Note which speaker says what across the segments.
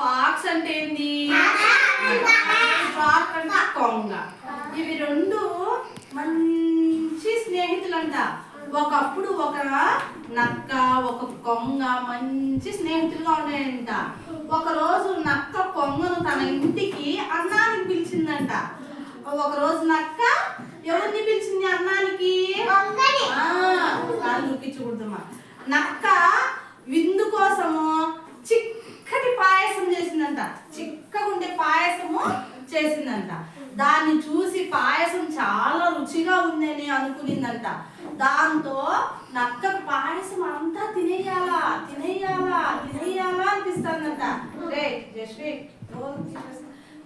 Speaker 1: Pox అంటే ఏంది? Frock అంటే కొంగ. ఇవి రెండు మంచి స్నేహితులంట. ఒకప్పుడు ఒక నక్క ఒక కొంగ మంచి స్నేహితులుగా ఉన్నాయంట. ఒకరోజు నక్క కొంగను తన ఇంటికి అన్నానికి పిలిచిందంట. ఒకరోజు నక్క ఎవరిని పిలిచింది అన్నానికి? చూపించకూడదమ్మా. నక్క విందు కోసము చిక్కటి పాయసం చేసిందంట. చిక్కగా ఉండే పాయసము చేసిందంట. దాన్ని చూసి పాయసం చాలా రుచిగా ఉందని అనుకునిందంట. దాంతో నక్కకు పాయసం అంతా తినేయాలా తినేయాలా తినేయాలా అనిపిస్తుందంట. రే జశ్రీ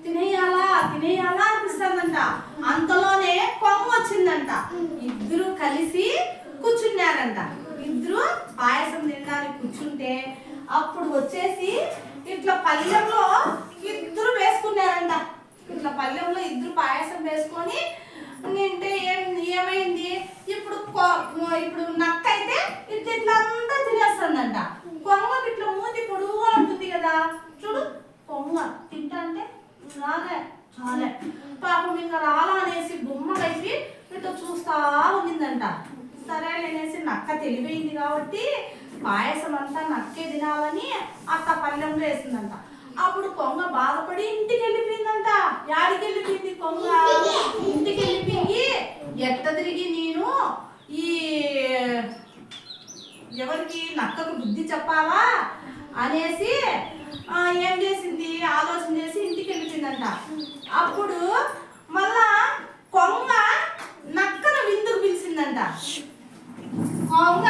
Speaker 1: తినేయాలా తినేయాలా అనిపిస్తుందంట. అంతలోనే కొంగ వచ్చిందంట. ఇద్దరు కలిసి కూర్చున్నారంట. ఇద్దరు పాయసం తినడానికి కూర్చుంటే అప్పుడు వచ్చేసి ఇట్లా పళ్ళెంలో ఇద్దరు వేసుకున్నారంట. ఇట్లా పళ్ళెంలో ఇద్దరు పాయసం వేసుకొని తింటే ఏమైంది? ఇప్పుడు నక్క అయితే ఇట్లా ఇట్లా అంతా తినేస్తుందంట. కొంగకి ఇట్లా మూతి పొడుగుగా ఉంటుంది కదా, చూడు. కొంగ తింటా అంటే రాలే చాలే పాపం ఇంకా రాలా అనేసి బొమ్మ కలిపి ఇట్లా చూస్తా ఉండిందంట. సరే అనేసి నక్క తెలివైంది కాబట్టి పాయసం అంతా నక్కే తినాలని అత్త పళ్ళెంలో వేసిందంట. అప్పుడు కొంగ బాధపడి ఇంటికి వెళ్ళిపోయిందంట. యాడికి వెళ్ళిపోయింది కొంగ? ఇంటికి వెళ్ళిపోయి ఎట్ట తిరిగి నేను ఈ ఎవరికి నక్కకు బుద్ధి చెప్పాలా అనేసి ఏం చేసింది? ఆలోచన చేసి ఇంటికి వెళ్ళిపోయిందంట. అప్పుడు మళ్ళా కొంగ నక్కను విందుకు పిలిచిందంట. కొంగ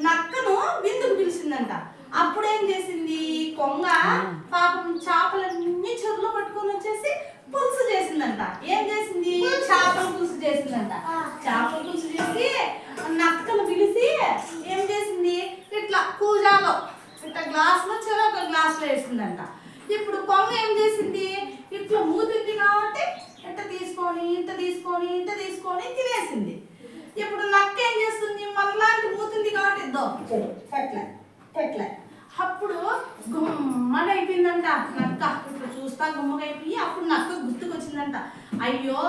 Speaker 1: నక్కను విందుకు పిలిచిందంట. అప్పుడు ఏం చేసింది? కొంగ పాపం చేపలన్నీ చెరువులో పట్టుకొని వచ్చేసి పులుసు చేసిందంట. ఏం చేసింది? చేపల పులుసు చేసిందంట. చేపల పులుసు చేసి నక్కను పిలిచి ఏం చేసింది? ఇట్లా కూజాలో ఇట్లా గ్లాసులో చెరొక గ్లాసులో వేసిందంట. ఇప్పుడు కొంగ ఏం చేసింది? ఇట్లా మూతింది కాబట్టి ఇంత తీసుకొని ఇంత తీసుకొని ఇంత తీసుకొని తినేసింది. ఇప్పుడు నక్క ఏం చేస్తుంది? మళ్ళాంటి మూతింది కాబట్టి పెట్లే అప్పుడు గుమ్మగా అయిపోయిందంట నక్క. ఇప్పుడు చూస్తా గుమ్మగా అయిపోయి అప్పుడు నక్క గుర్తుకొచ్చిందంట. అయ్యో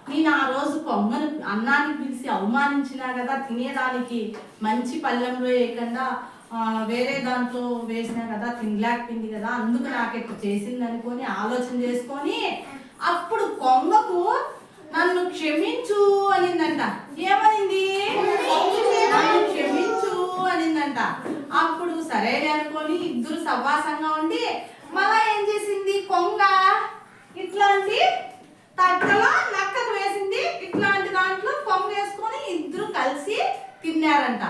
Speaker 1: నేను ఆ రోజు కొంగను అన్నానికి పిలిచి అవమానించినా కదా, తినేదానికి మంచి పళ్ళెంలో వేయకుండా వేరే దాంట్లో వేసినా కదా, తినలేకపోయింది కదా, అందుకు నాకు ఇట్లా చేసింది అనుకొని ఆలోచన చేసుకొని అప్పుడు కొంగకు నన్ను క్షమించు అనిందంట. ఏమనింది? నన్ను క్షమించు అనిందంట. అప్పుడు సరే అనుకొని ఇద్దరు సవాసంగా ఉండి మళ్ళా ఏం చేసింది? కొంగ ఇట్లాంటి తట్టలో నక్కకు వేసింది. ఇట్లాంటి దాంట్లో కొంగ వేసుకొని ఇద్దరు కలిసి తిన్నారంట.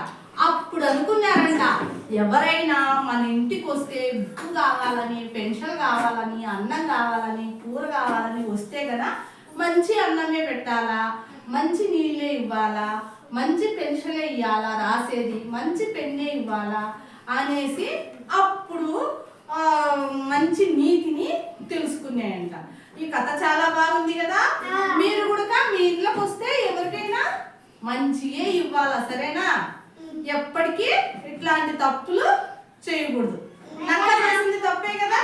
Speaker 1: అప్పుడు అనుకున్నారంట, ఎవరైనా మన ఇంటికి వస్తే ఉప్పు కావాలని, పెన్షన్ కావాలని, అన్నం కావాలని, కూర కావాలని వస్తే కదా మంచి అన్నమే పెట్టాలా, మంచి నీళ్ళే ఇవ్వాలా, మంచి పెన్షనే ఇవ్వాలా, రాసేది మంచి పెన్నే ఇవ్వాలా అనేసి అప్పుడు మంచి నీతిని తెలుసుకున్నాయంట. ఈ కథ చాలా బాగుంది కదా. మీరు కూడా మీ ఇంట్లోకి వస్తే ఎవరికైనా మంచిగా ఇవ్వాలా, సరేనా? ఎప్పటికీ ఇట్లాంటి తప్పులు చేయకూడదు. నక్క చేసింది తప్పే కదా.